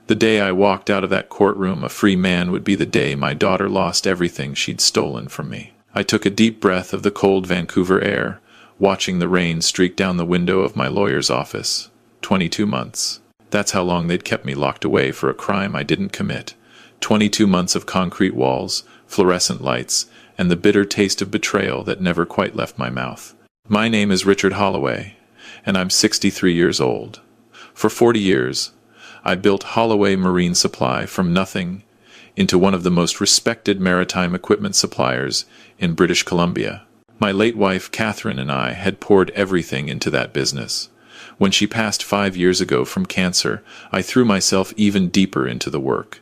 The day I walked out of that courtroom a free man would be the day my daughter lost everything she'd stolen from me. I took a deep breath of the cold Vancouver air, watching the rain streak down the window of my lawyer's office. 22 months. That's how long they'd kept me locked away for a crime I didn't commit. 22 months of concrete walls, fluorescent lights, and the bitter taste of betrayal that never quite left my mouth. My name is Richard Holloway, and I'm 63 years old. For 40 years, I built Holloway Marine Supply from nothing into one of the most respected maritime equipment suppliers in British Columbia. My late wife, Catherine, and I had poured everything into that business. When she passed 5 years ago from cancer, I threw myself even deeper into the work.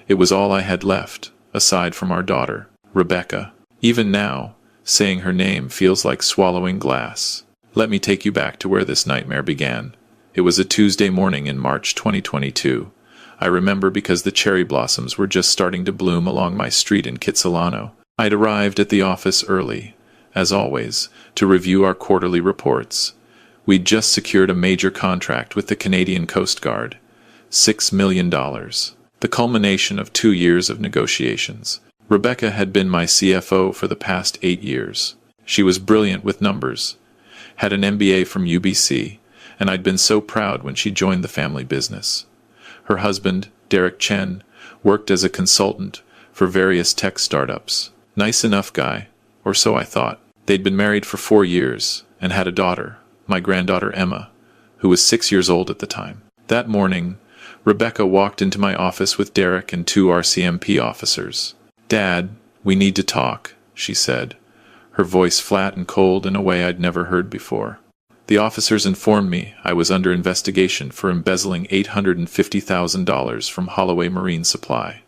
It was all I had left, aside from our daughter, Rebecca. Even now, saying her name feels like swallowing glass. Let me take you back to where this nightmare began. It was a Tuesday morning in March 2022. I remember because the cherry blossoms were just starting to bloom along my street in Kitsilano. I'd arrived at the office early, as always, to review our quarterly reports. We'd just secured a major contract with the Canadian Coast Guard. $6 million. The culmination of 2 years of negotiations. Rebecca had been my CFO for the past 8 years. She was brilliant with numbers, had an MBA from UBC, and I'd been so proud when she joined the family business. Her husband, Derek Chen, worked as a consultant for various tech startups. Nice enough guy, or so I thought. They'd been married for 4 years and had a daughter, my granddaughter Emma, who was 6 years old at the time. That morning, Rebecca walked into my office with Derek and 2 RCMP officers. "Dad, we need to talk," she said, her voice flat and cold in a way I'd never heard before. The officers informed me I was under investigation for embezzling $850,000 from Holloway Marine Supply.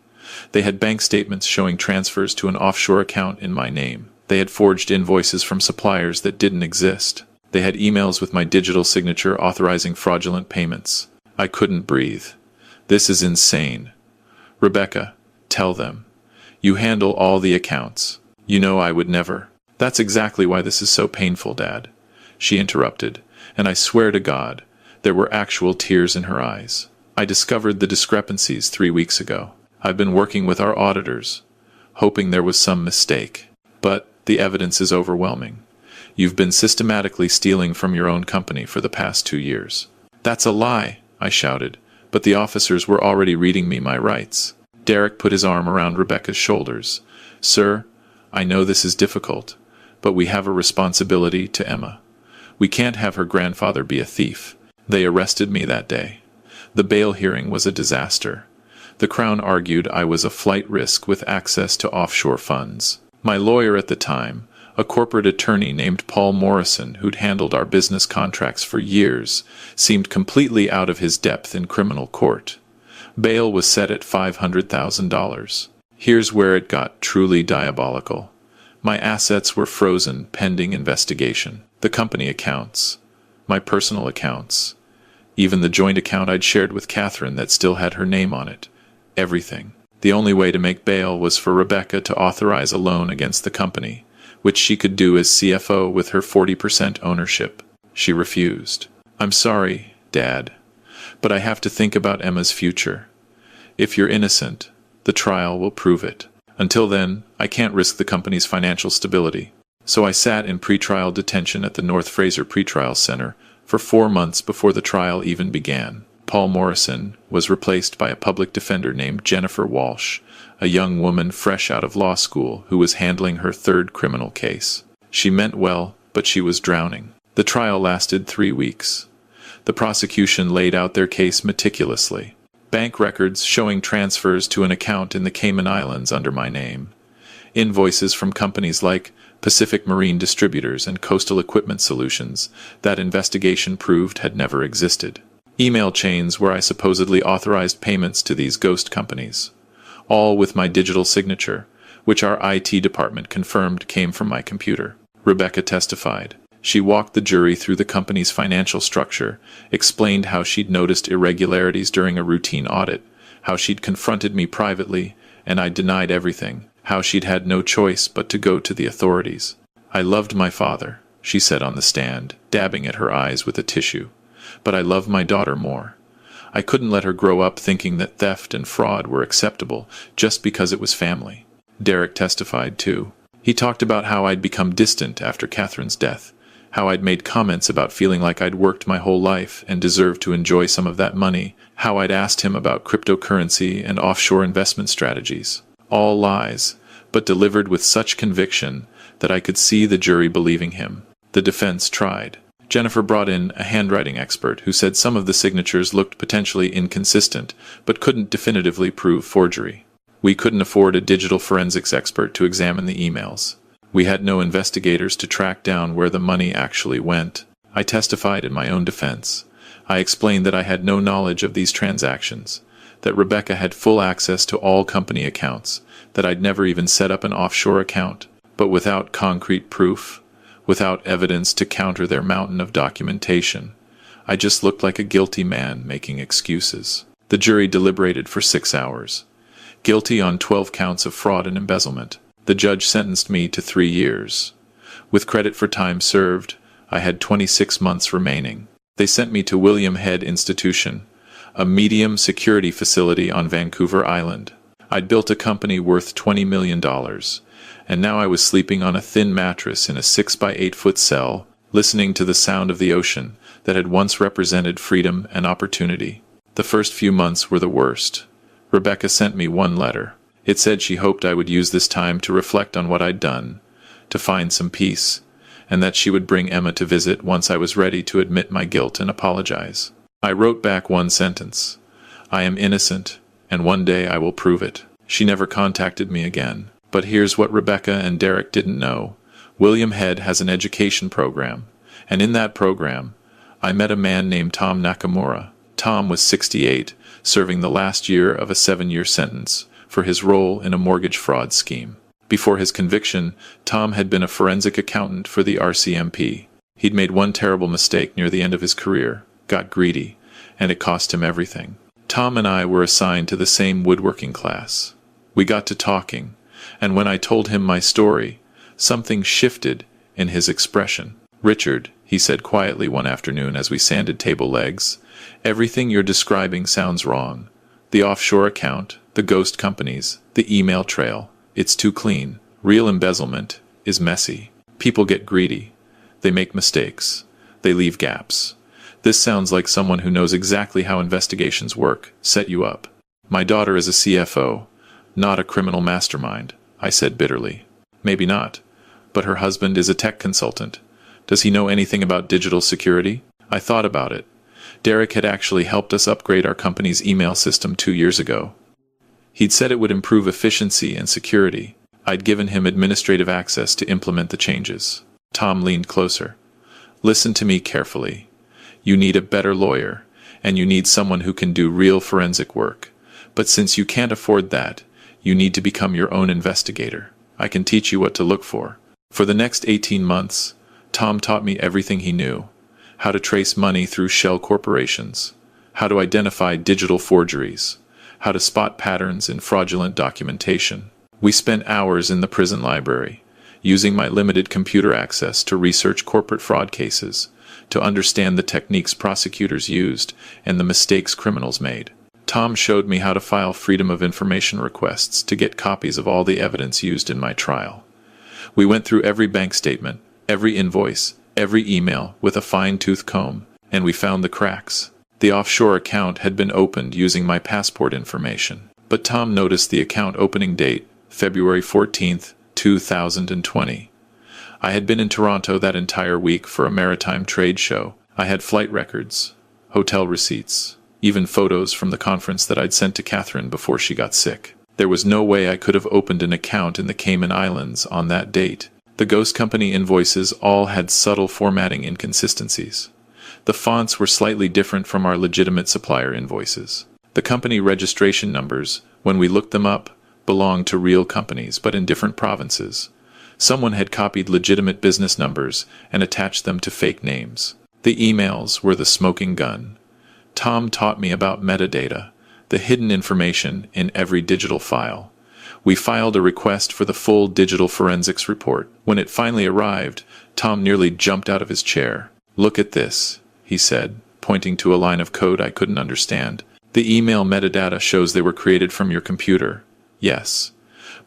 They had bank statements showing transfers to an offshore account in my name. They had forged invoices from suppliers that didn't exist. They had emails with my digital signature authorizing fraudulent payments. I couldn't breathe. This is insane. Rebecca, tell them. You handle all the accounts. You know I would never. That's exactly why this is so painful, Dad. She interrupted, and I swear to God, there were actual tears in her eyes. I discovered the discrepancies 3 weeks ago. I've been working with our auditors, hoping there was some mistake. But the evidence is overwhelming. You've been systematically stealing from your own company for the past 2 years. That's a lie, I shouted, but the officers were already reading me my rights. Derek put his arm around Rebecca's shoulders. Sir, I know this is difficult, but we have a responsibility to Emma. We can't have her grandfather be a thief. They arrested me that day. The bail hearing was a disaster. The Crown argued I was a flight risk with access to offshore funds. My lawyer at the time, a corporate attorney named Paul Morrison, who'd handled our business contracts for years, seemed completely out of his depth in criminal court. Bail was set at $500,000. Here's where it got truly diabolical. My assets were frozen pending investigation. The company accounts, my personal accounts, even the joint account I'd shared with Catherine that still had her name on it. Everything. The only way to make bail was for Rebecca to authorize a loan against the company, which she could do as CFO with her 40% ownership. She refused. I'm sorry, Dad, but I have to think about Emma's future. If you're innocent, the trial will prove it. Until then, I can't risk the company's financial stability. So I sat in pretrial detention at the North Fraser Pretrial Center for 4 months before the trial even began. Paul Morrison was replaced by a public defender named Jennifer Walsh, a young woman fresh out of law school who was handling her 3rd criminal case. She meant well, but she was drowning. The trial lasted 3 weeks. The prosecution laid out their case meticulously. Bank records showing transfers to an account in the Cayman Islands under my name. Invoices from companies like Pacific Marine Distributors and Coastal Equipment Solutions that investigation proved had never existed. Email chains where I supposedly authorized payments to these ghost companies. All with my digital signature, which our IT department confirmed came from my computer. Rebecca testified. She walked the jury through the company's financial structure, explained how she'd noticed irregularities during a routine audit, how she'd confronted me privately, and I denied everything, how she'd had no choice but to go to the authorities. I loved my father, she said on the stand, dabbing at her eyes with a tissue. But I love my daughter more. I couldn't let her grow up thinking that theft and fraud were acceptable just because it was family. Derek testified, too. He talked about how I'd become distant after Catherine's death, how I'd made comments about feeling like I'd worked my whole life and deserved to enjoy some of that money, how I'd asked him about cryptocurrency and offshore investment strategies. All lies, but delivered with such conviction that I could see the jury believing him. The defense tried. Jennifer brought in a handwriting expert who said some of the signatures looked potentially inconsistent, but couldn't definitively prove forgery. We couldn't afford a digital forensics expert to examine the emails. We had no investigators to track down where the money actually went. I testified in my own defense. I explained that I had no knowledge of these transactions, that Rebecca had full access to all company accounts, that I'd never even set up an offshore account, but without concrete proof, without evidence to counter their mountain of documentation. I just looked like a guilty man making excuses. The jury deliberated for 6 hours. Guilty on 12 counts of fraud and embezzlement. The judge sentenced me to 3 years. With credit for time served, I had 26 months remaining. They sent me to William Head Institution, a medium security facility on Vancouver Island. I'd built a company worth $20 million, and now I was sleeping on a thin mattress in a 6 by 8 foot cell, listening to the sound of the ocean that had once represented freedom and opportunity. The first few months were the worst. Rebecca sent me one letter. It said she hoped I would use this time to reflect on what I'd done, to find some peace, and that she would bring Emma to visit once I was ready to admit my guilt and apologize. I wrote back one sentence. I am innocent, and one day I will prove it. She never contacted me again. But here's what Rebecca and Derek didn't know. William Head has an education program, and in that program, I met a man named Tom Nakamura. Tom was 68, serving the last year of a 7-year sentence for his role in a mortgage fraud scheme. Before his conviction, Tom had been a forensic accountant for the RCMP. He'd made one terrible mistake near the end of his career, got greedy, and it cost him everything. Tom and I were assigned to the same woodworking class. We got to talking, and when I told him my story, something shifted in his expression. "Richard," he said quietly one afternoon as we sanded table legs, "everything you're describing sounds wrong. The offshore account, the ghost companies, the email trail, it's too clean. Real embezzlement is messy. People get greedy. They make mistakes. They leave gaps. This sounds like someone who knows exactly how investigations work, set you up. My daughter is a CFO, not a criminal mastermind," I said bitterly. "Maybe not, but her husband is a tech consultant. Does he know anything about digital security?" I thought about it. Derek had actually helped us upgrade our company's email system 2 years ago. He'd said it would improve efficiency and security. I'd given him administrative access to implement the changes. Tom leaned closer. "Listen to me carefully. You need a better lawyer, and you need someone who can do real forensic work. But since you can't afford that, you need to become your own investigator. I can teach you what to look for." For the next 18 months, Tom taught me everything he knew. How to trace money through shell corporations, how to identify digital forgeries, how to spot patterns in fraudulent documentation. We spent hours in the prison library, using my limited computer access to research corporate fraud cases, to understand the techniques prosecutors used and the mistakes criminals made. Tom showed me how to file Freedom of Information requests to get copies of all the evidence used in my trial. We went through every bank statement, every invoice, every email with a fine-tooth comb, and we found the cracks. The offshore account had been opened using my passport information. But Tom noticed the account opening date, February 14th, 2020. I had been in Toronto that entire week for a maritime trade show. I had flight records, hotel receipts, even photos from the conference that I'd sent to Catherine before she got sick. There was no way I could have opened an account in the Cayman Islands on that date. The ghost company invoices all had subtle formatting inconsistencies. The fonts were slightly different from our legitimate supplier invoices. The company registration numbers, when we looked them up, belonged to real companies but in different provinces. Someone had copied legitimate business numbers and attached them to fake names. The emails were the smoking gun. Tom taught me about metadata, the hidden information in every digital file. We filed a request for the full digital forensics report. When it finally arrived, Tom nearly jumped out of his chair. "Look at this," he said, pointing to a line of code I couldn't understand. The email metadata shows they were created from your computer. Yes.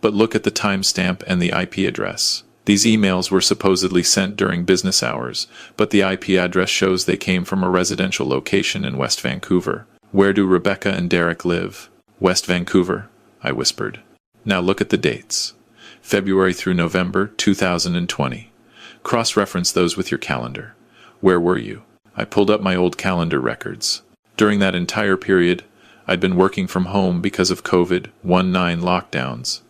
But look at the timestamp and the IP address. These emails were supposedly sent during business hours, but the IP address shows they came from a residential location in West Vancouver. Where do Rebecca and Derek live? West Vancouver, I whispered. Now look at the dates. February through November 2020. Cross-reference those with your calendar. Where were you? I pulled up my old calendar records. During that entire period, I'd been working from home because of COVID-19 lockdowns.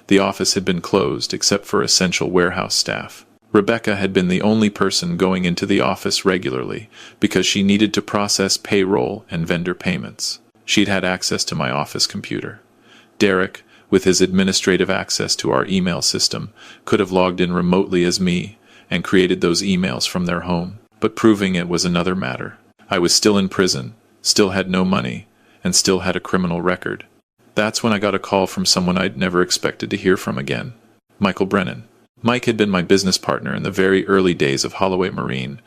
The office had been closed except for essential warehouse staff. Rebecca had been the only person going into the office regularly because she needed to process payroll and vendor payments. She'd had access to my office computer. Derek, with his administrative access to our email system, could have logged in remotely as me and created those emails from their home. But proving it was another matter. I was still in prison, still had no money, and still had a criminal record. That's when I got a call from someone I'd never expected to hear from again. Michael Brennan. Mike had been my business partner in the very early days of Holloway Marine,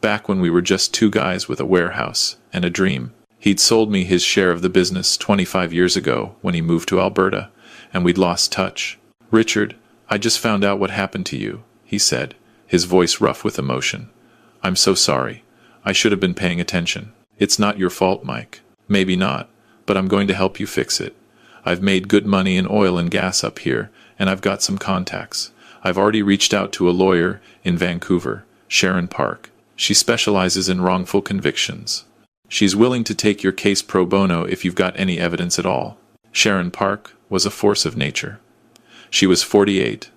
back when we were just two guys with a warehouse and a dream. He'd sold me his share of the business 25 years ago when he moved to Alberta, and we'd lost touch. "Richard, I just found out what happened to you," he said, his voice rough with emotion. "I'm so sorry. I should have been paying attention. It's not your fault, Mike. Maybe not, but I'm going to help you fix it. I've made good money in oil and gas up here, and I've got some contacts. I've already reached out to a lawyer in Vancouver, Sharon Park. She specializes in wrongful convictions. She's willing to take your case pro bono if you've got any evidence at all." Sharon Park was a force of nature. She was 48,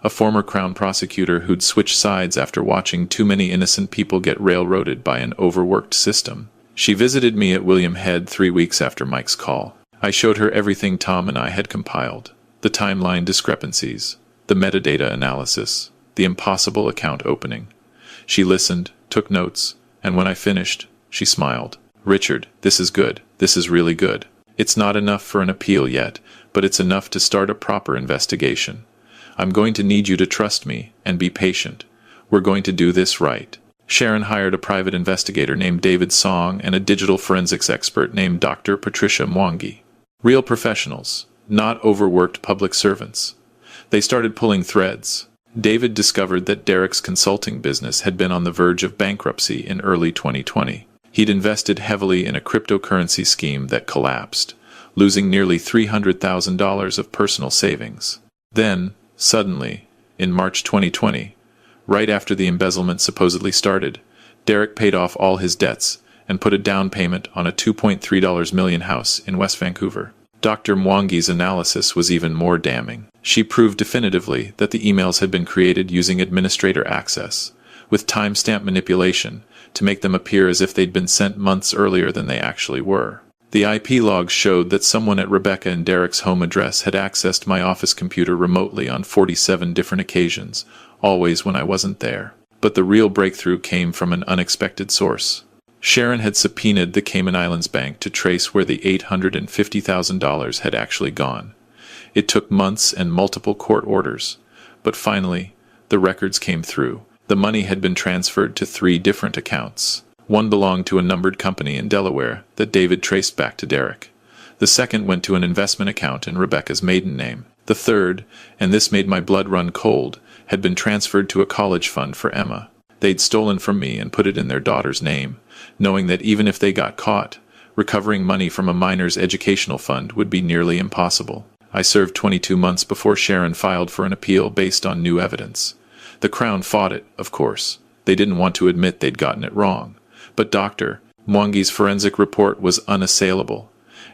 a former Crown prosecutor who'd switched sides after watching too many innocent people get railroaded by an overworked system. She visited me at William Head 3 weeks after Mike's call. I showed her everything Tom and I had compiled, the timeline discrepancies, the metadata analysis, the impossible account opening. She listened, took notes, and when I finished, she smiled. "Richard, this is good. This is really good. It's not enough for an appeal yet, but it's enough to start a proper investigation. I'm going to need you to trust me and be patient. We're going to do this right." Sharon hired a private investigator named David Song and a digital forensics expert named Dr. Patricia Mwangi. Real professionals, not overworked public servants. They started pulling threads. David discovered that Derek's consulting business had been on the verge of bankruptcy in early 2020. He'd invested heavily in a cryptocurrency scheme that collapsed, losing nearly $300,000 of personal savings. Then, suddenly, in March 2020, right after the embezzlement supposedly started, Derek paid off all his debts and put a down payment on a $2.3 million house in West Vancouver. Dr. Mwangi's analysis was even more damning. She proved definitively that the emails had been created using administrator access, with timestamp manipulation, to make them appear as if they'd been sent months earlier than they actually were. The IP logs showed that someone at Rebecca and Derek's home address had accessed my office computer remotely on 47 different occasions, always when I wasn't there. But the real breakthrough came from an unexpected source. Sharon had subpoenaed the Cayman Islands Bank to trace where the $850,000 had actually gone. It took months and multiple court orders, but finally, the records came through. The money had been transferred to 3 different accounts. One belonged to a numbered company in Delaware that David traced back to Derek. The second went to an investment account in Rebecca's maiden name. The third, and this made my blood run cold, had been transferred to a college fund for Emma. They'd stolen from me and put it in their daughter's name, knowing that even if they got caught, recovering money from a minor's educational fund would be nearly impossible. I served 22 months before Sharon filed for an appeal based on new evidence. The Crown fought it, of course. They didn't want to admit they'd gotten it wrong. But Dr. Mwangi's forensic report was unassailable,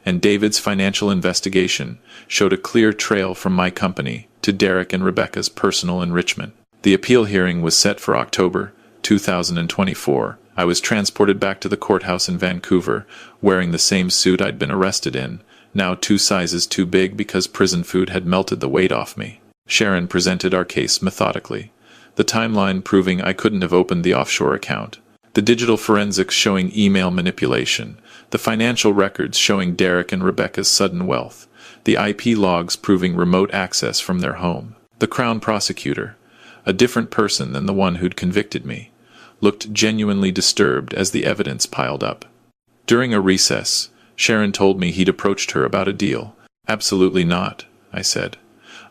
and David's financial investigation showed a clear trail from my company to Derek and Rebecca's personal enrichment. The appeal hearing was set for October 2024. I was transported back to the courthouse in Vancouver, wearing the same suit I'd been arrested in, now 2 sizes too big because prison food had melted the weight off me. Sharon presented our case methodically, the timeline proving I couldn't have opened the offshore account, the digital forensics showing email manipulation, the financial records showing Derek and Rebecca's sudden wealth, the IP logs proving remote access from their home. The Crown prosecutor, a different person than the one who'd convicted me, looked genuinely disturbed as the evidence piled up. During a recess, Sharon told me he'd approached her about a deal. Absolutely not, I said.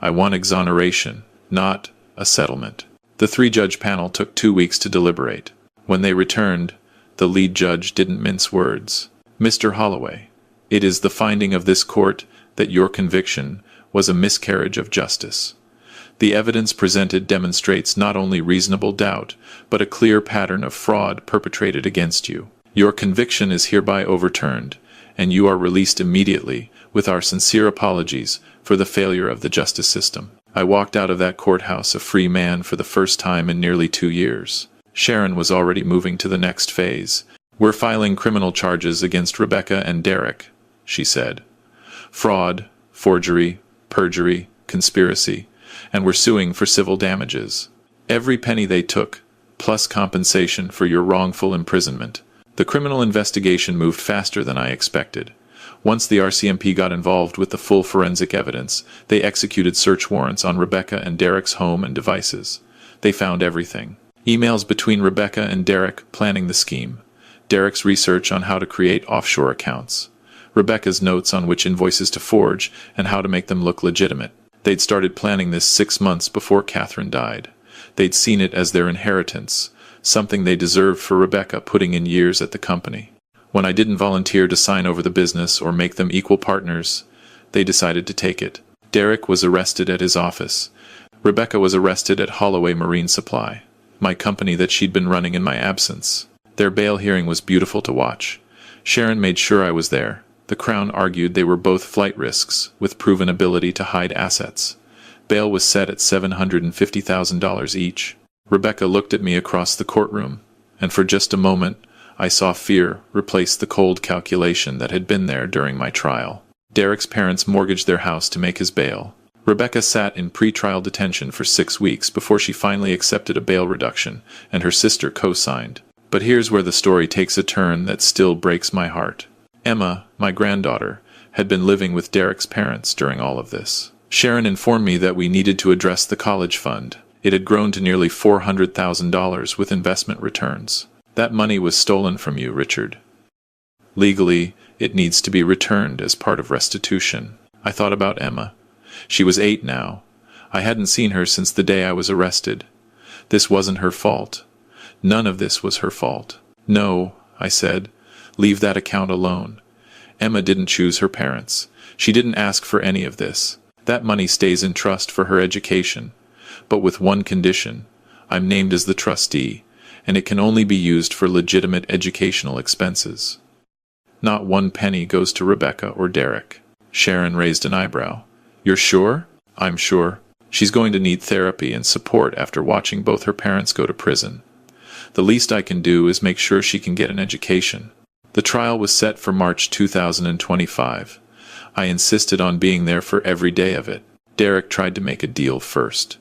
I want exoneration, not a settlement. The three-judge panel took 2 weeks to deliberate. When they returned, the lead judge didn't mince words. Mr. Holloway, it is the finding of this court that your conviction was a miscarriage of justice. The evidence presented demonstrates not only reasonable doubt, but a clear pattern of fraud perpetrated against you. Your conviction is hereby overturned, and you are released immediately, with our sincere apologies for the failure of the justice system. I walked out of that courthouse a free man for the first time in nearly 2 years. Sharon was already moving to the next phase. We're filing criminal charges against Rebecca and Derek, she said. Fraud, forgery, perjury, conspiracy, and we're suing for civil damages. Every penny they took, plus compensation for your wrongful imprisonment. The criminal investigation moved faster than I expected. Once the RCMP got involved with the full forensic evidence, they executed search warrants on Rebecca and Derek's home and devices. They found everything. Emails between Rebecca and Derek planning the scheme. Derek's research on how to create offshore accounts. Rebecca's notes on which invoices to forge and how to make them look legitimate. They'd started planning this 6 months before Catherine died. They'd seen it as their inheritance, something they deserved for Rebecca putting in years at the company. When I didn't volunteer to sign over the business or make them equal partners, they decided to take it. Derek was arrested at his office. Rebecca was arrested at Holloway Marine Supply, my company that she'd been running in my absence. Their bail hearing was beautiful to watch. Sharon made sure I was there. The Crown argued they were both flight risks, with proven ability to hide assets. Bail was set at $750,000 each. Rebecca looked at me across the courtroom, and for just a moment, I saw fear replace the cold calculation that had been there during my trial. Derek's parents mortgaged their house to make his bail. Rebecca sat in pre-trial detention for 6 weeks before she finally accepted a bail reduction, and her sister co-signed. But here's where the story takes a turn that still breaks my heart. Emma, my granddaughter, had been living with Derek's parents during all of this. Sharon informed me that we needed to address the college fund. It had grown to nearly $400,000 with investment returns. That money was stolen from you, Richard. Legally, it needs to be returned as part of restitution. I thought about Emma. She was 8 now. I hadn't seen her since the day I was arrested. This wasn't her fault. None of this was her fault. No, I said. Leave that account alone. Emma didn't choose her parents. She didn't ask for any of this. That money stays in trust for her education. But with one condition. I'm named as the trustee, and it can only be used for legitimate educational expenses. Not 1 penny goes to Rebecca or Derek. Sharon raised an eyebrow. You're sure? I'm sure. She's going to need therapy and support after watching both her parents go to prison. The least I can do is make sure she can get an education. The trial was set for March 2025. I insisted on being there for every day of it. Derek tried to make a deal first.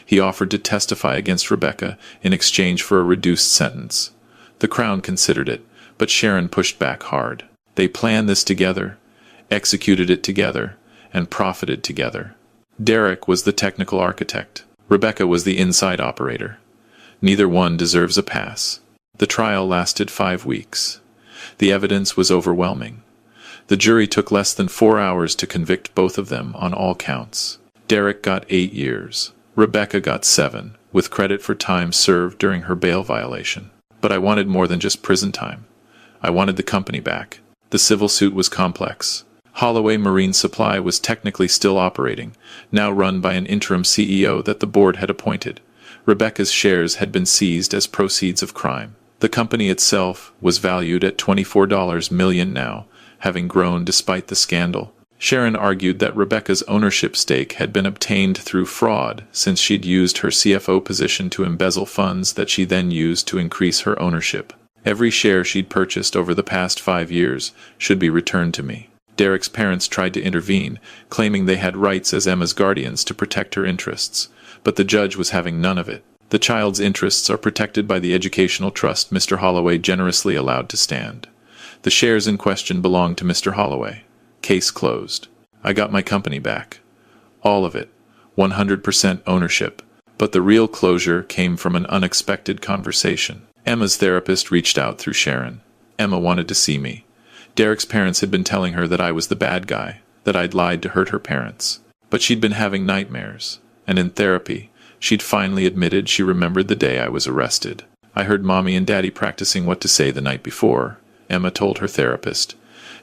He offered to testify against Rebecca in exchange for a reduced sentence. The Crown considered it, but Sharon pushed back hard. They planned this together, executed it together, and profited together. Derek was the technical architect. Rebecca was the inside operator. Neither one deserves a pass. The trial lasted 5 weeks. The evidence was overwhelming. The jury took less than 4 hours to convict both of them on all counts. Derek got 8 years. Rebecca got 7, with credit for time served during her bail violation. But I wanted more than just prison time. I wanted the company back. The civil suit was complex. Holloway Marine Supply was technically still operating, now run by an interim CEO that the board had appointed. Rebecca's shares had been seized as proceeds of crime. The company itself was valued at $24 million now, having grown despite the scandal. Sharon argued that Rebecca's ownership stake had been obtained through fraud, since she'd used her CFO position to embezzle funds that she then used to increase her ownership. Every share she'd purchased over the past 5 years should be returned to me. Derek's parents tried to intervene, claiming they had rights as Emma's guardians to protect her interests, but the judge was having none of it. The child's interests are protected by the educational trust Mr. Holloway generously allowed to stand. The shares in question belong to Mr. Holloway. Case closed. I got my company back. All of it. 100% ownership. But the real closure came from an unexpected conversation. Emma's therapist reached out through Sharon. Emma wanted to see me. Derek's parents had been telling her that I was the bad guy, that I'd lied to hurt her parents. But she'd been having nightmares, and in therapy, she'd finally admitted she remembered the day I was arrested. I heard Mommy and Daddy practicing what to say the night before, Emma told her therapist.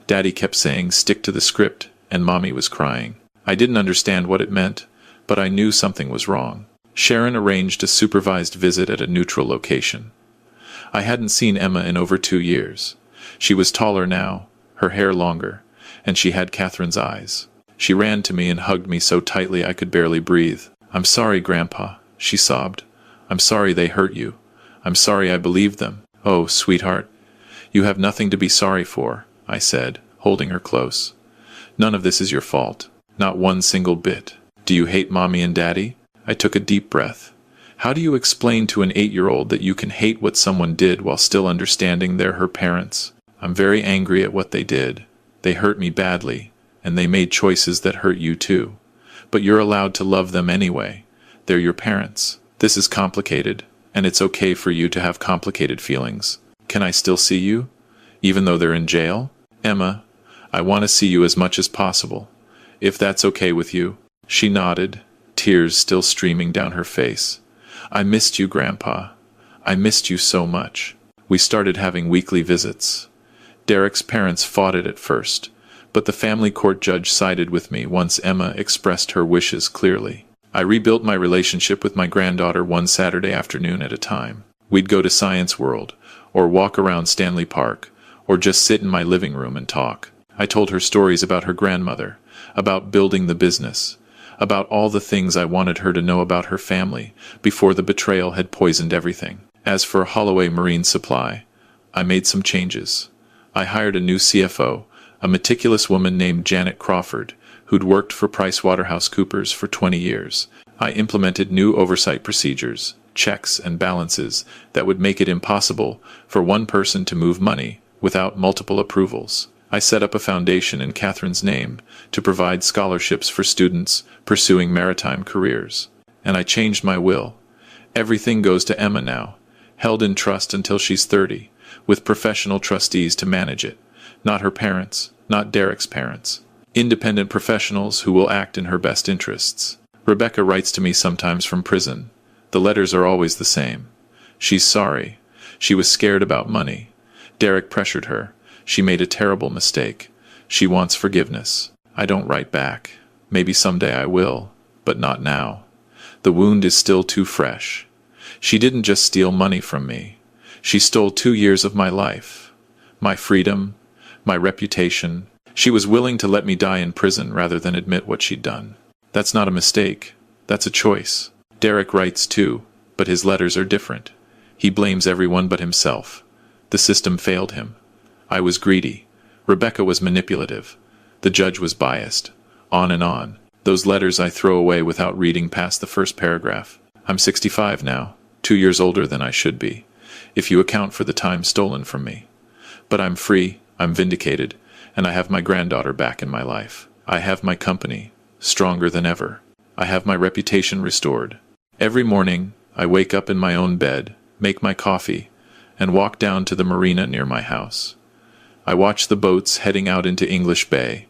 Daddy kept saying, "Stick to the script," and Mommy was crying. I didn't understand what it meant, but I knew something was wrong. Sharon arranged a supervised visit at a neutral location. I hadn't seen Emma in over 2 years. She was taller now, her hair longer, and she had Catherine's eyes. She ran to me and hugged me so tightly I could barely breathe. "I'm sorry, Grandpa," she sobbed. "I'm sorry they hurt you. I'm sorry I believed them." "Oh, sweetheart, you have nothing to be sorry for," I said, holding her close. "None of this is your fault. Not one single bit. Do you hate Mommy and Daddy?" I took a deep breath. How do you explain to an 8-year-old that you can hate what someone did while still understanding they're her parents? I'm very angry at what they did. They hurt me badly, and they made choices that hurt you too. But you're allowed to love them anyway. They're your parents. This is complicated, and it's okay for you to have complicated feelings. Can I still see you, even though they're in jail? Emma, I want to see you as much as possible, if that's okay with you. She nodded, tears still streaming down her face. I missed you, Grandpa. I missed you so much. We started having weekly visits. Derek's parents fought it at first, but the family court judge sided with me once Emma expressed her wishes clearly. I rebuilt my relationship with my granddaughter one Saturday afternoon at a time. We'd go to Science World, or walk around Stanley Park, or just sit in my living room and talk. I told her stories about her grandmother, about building the business, about all the things I wanted her to know about her family before the betrayal had poisoned everything. As for Holloway Marine Supply, I made some changes. I hired a new CFO, a meticulous woman named Janet Crawford, who'd worked for PricewaterhouseCoopers for 20 years. I implemented new oversight procedures, checks and balances that would make it impossible for one person to move money without multiple approvals. I set up a foundation in Catherine's name to provide scholarships for students pursuing maritime careers. And I changed my will. Everything goes to Emma now, held in trust until she's 30, with professional trustees to manage it. Not her parents, not Derek's parents. Independent professionals who will act in her best interests. Rebecca writes to me sometimes from prison. The letters are always the same. She's sorry. She was scared about money. Derek pressured her. She made a terrible mistake. She wants forgiveness. I don't write back. Maybe someday I will, but not now. The wound is still too fresh. She didn't just steal money from me. She stole 2 years of my life. My freedom, my reputation. She was willing to let me die in prison rather than admit what she'd done. That's not a mistake. That's a choice. Derek writes too, but his letters are different. He blames everyone but himself. The system failed him. I was greedy. Rebecca was manipulative. The judge was biased. On and on. Those letters I throw away without reading past the first paragraph. I'm 65 now, 2 years older than I should be, if you account for the time stolen from me. But I'm free, I'm vindicated, and I have my granddaughter back in my life. I have my company, stronger than ever. I have my reputation restored. Every morning, I wake up in my own bed, make my coffee, and walk down to the marina near my house. I watch the boats heading out into English Bay,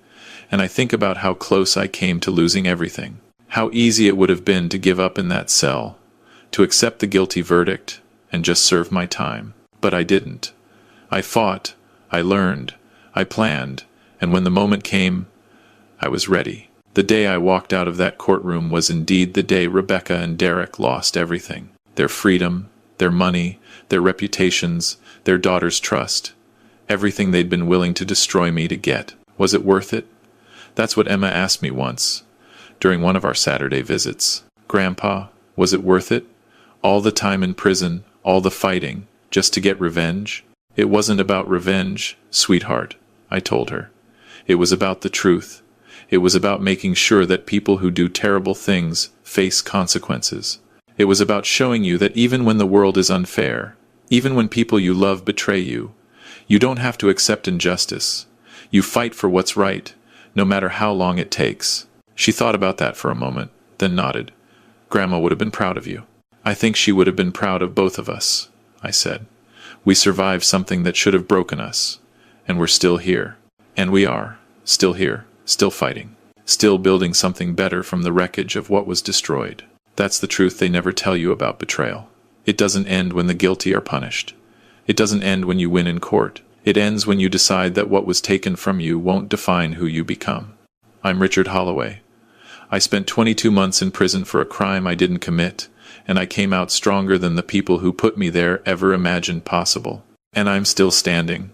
and I think about how close I came to losing everything. How easy it would have been to give up in that cell, to accept the guilty verdict, and just serve my time. But I didn't. I fought, I learned, I planned, and when the moment came, I was ready. The day I walked out of that courtroom was indeed the day Rebecca and Derek lost everything. Their freedom, their money, their reputations, their daughter's trust. Everything they'd been willing to destroy me to get. Was it worth it? That's what Emma asked me once, during one of our Saturday visits. Grandpa, was it worth it? All the time in prison, all the fighting, just to get revenge? It wasn't about revenge, sweetheart, I told her. It was about the truth. It was about making sure that people who do terrible things face consequences. It was about showing you that even when the world is unfair, even when people you love betray you, you don't have to accept injustice. You fight for what's right, no matter how long it takes. She thought about that for a moment, then nodded. Grandma would have been proud of you. I think she would have been proud of both of us, I said. We survived something that should have broken us, And we're still here. And we are. Still here. Still fighting. Still building something better from the wreckage of what was destroyed. That's the truth they never tell you about betrayal. It doesn't end when the guilty are punished. It doesn't end when you win in court. It ends when you decide that what was taken from you won't define who you become. I'm Richard Holloway. I spent 22 months in prison for a crime I didn't commit, and I came out stronger than the people who put me there ever imagined possible. And I'm still standing.